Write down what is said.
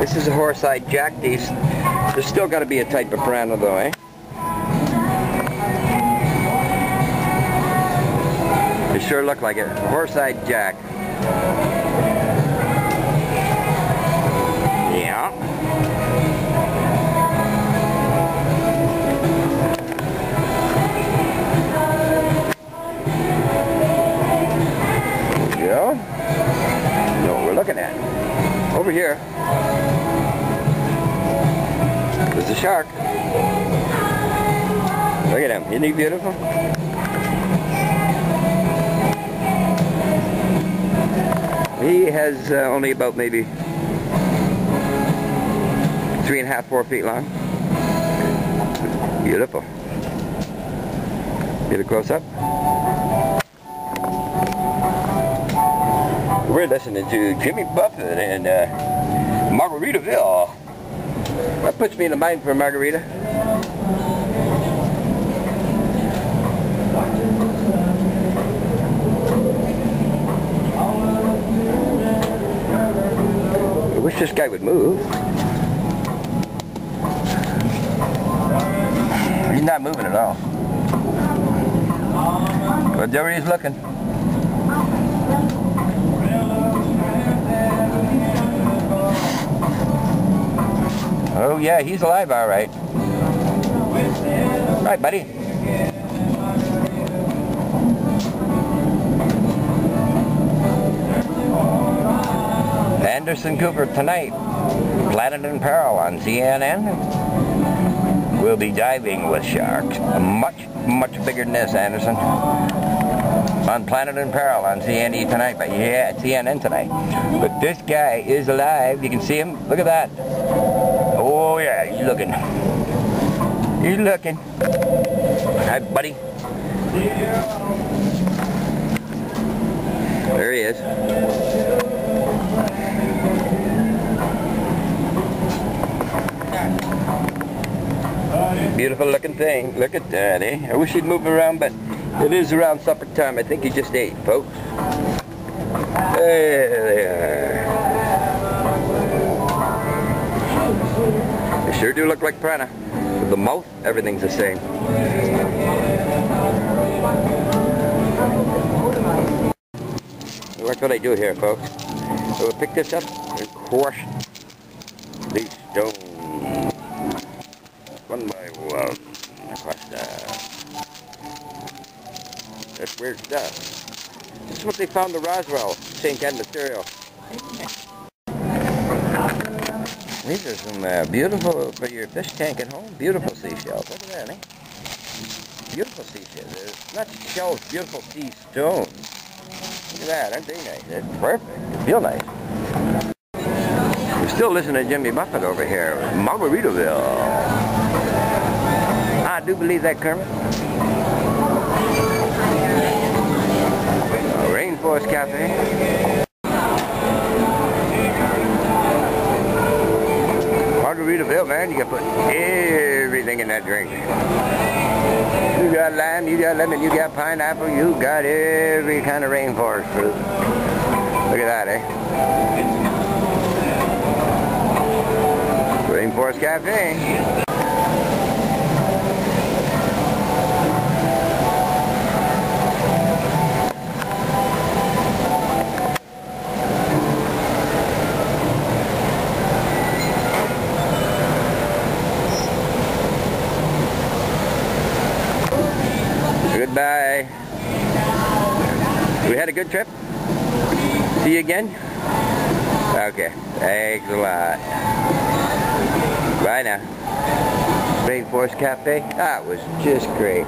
This is a horse-eyed jack. There's still got to be a type of piranha though, eh? They sure look like it. Horse-eyed jack. Yeah. There we go. Know what we're looking at. Over here. There's a shark. Look at him. Isn't he beautiful? He has only about maybe 3.5, 4 feet long. Beautiful. Get a close up. We're listening to Jimmy Buffett and Margaritaville. That puts me in the mind for a margarita. I wish this guy would move. He's not moving at all. But there he is looking. Oh yeah, he's alive all right. Right, buddy. Anderson Cooper tonight, Planet in Peril on CNN. We'll be diving with sharks. Much bigger than this, Anderson. On Planet in Peril on CNN tonight, but yeah, CNN tonight. But this guy is alive. You can see him. Look at that. Oh yeah, he's looking. He's looking. Hi, buddy. There he is. Beautiful looking thing. Look at that, eh? I wish he'd move around, but it is around supper time. I think he just ate, folks. There they are. They sure do look like piranha. With the mouth, everything's the same. Watch what I do here, folks. So we'll pick this up and crush these stones. One by one. Across that's weird stuff. This is what they found the Roswell. Same kind of material. These are some beautiful, for your fish tank at home, beautiful seashells. Look at that, eh? Beautiful seashells. It's not shells, beautiful sea stones. Look at that, aren't they nice? It's perfect. They feel nice. We're still listening to Jimmy Buffett over here. Margaritaville. I do believe that, Kermit. Rainforest Cafe. Margaritaville, man, you can put everything in that drink. You got lime, you got lemon, you got pineapple, you got every kind of rainforest fruit. Look at that, eh? Rainforest Cafe. Goodbye. We had a good trip? See you again? Okay. Thanks a lot. Bye now. Rainforest Cafe. That was just great.